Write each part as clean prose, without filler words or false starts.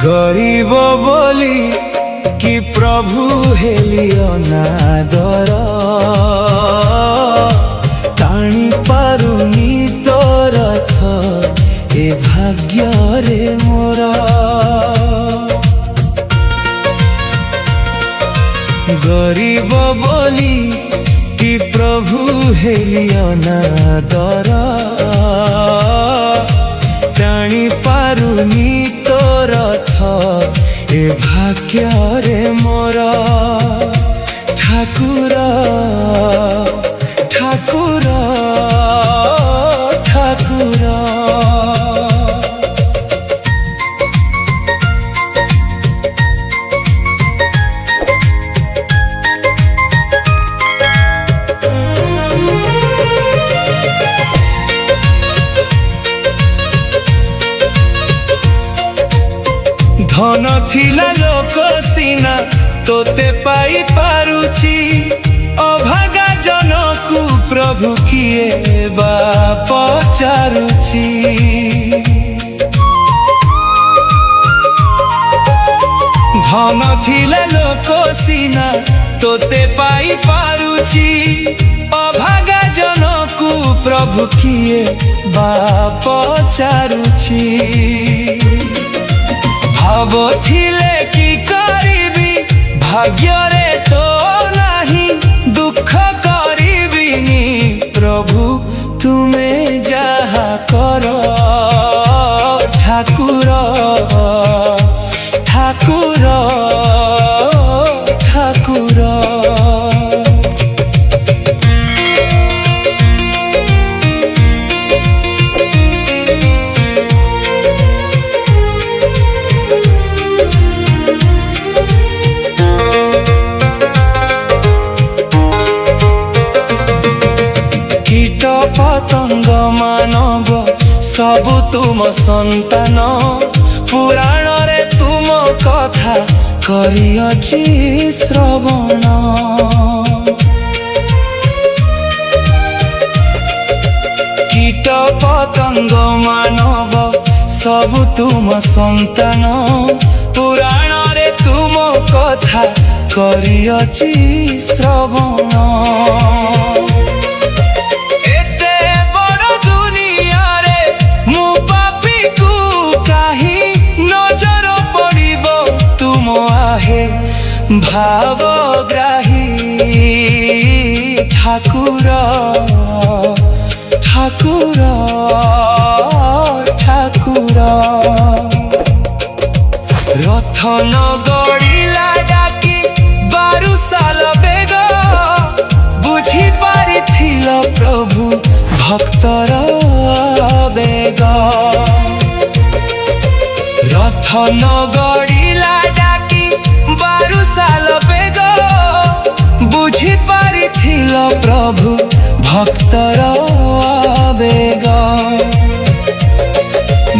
गरीब बोली कि प्रभु हेलियो नादर टाणी पारुनी तो रथ ए भाग्य रे मोर। गरीब बोली कि प्रभु हेलियो नादर टाणी पारुनी तो रथ ए भाग्य रे मोर। ठाकुर ठाकुर ठाकुर धन थिला लोक सीना तोते पाई पारुची अभागा जनकु प्रभु किए बा पचारुची। धन थिला लोक सीना तोते पाई पारुची अभागा जनकु प्रभु किए बा पचारुची। भाव थिले कि करिबी भाग्य रे तो नाही दुख करिबिनी प्रभु तुमे जहा करो। ठाकुर ठाकुर ठाकुर कीट पतंग मानव सबु तुम संतान पुराण रे तुम कथा करियछि श्रवण। कीट पतंग मानव सबु तुम संतान पुराण रे तुम कथा करियछि श्रवण। भावग्राही ठाकुर ठाकुर ठाकुर रथ न गड़िला डाकी 12 साल बेग बुझी पारिथिल प्रभु भक्तर बेग। रथ न गड़िला 12 साल बेग बुझी पारिथिल प्रभु भक्तर बेग।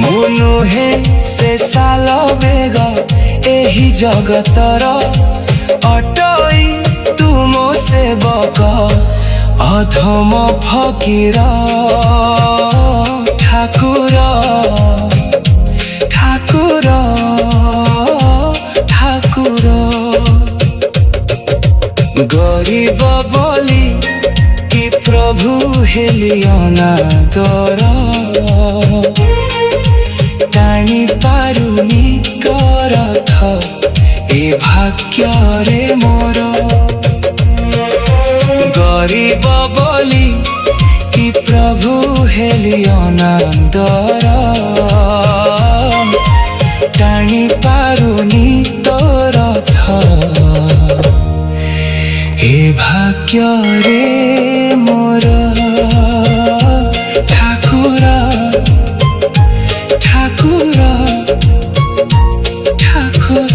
मुनुहे से साल बेग एही जगतर अटई तुम सेवक अधम फकीर। ठाकुर ठाकुर ठाकुर गरीब बोली कि प्रभु हेलियो नादर टाणी पारुनी तो रथ ए भाग्य रे मोर। गरीब बोली कि प्रभु हेलियो नादर टाणी पारुनी तो रथ ए भाग्य रे मोर। ठाकुर ठाकुर ठाकुर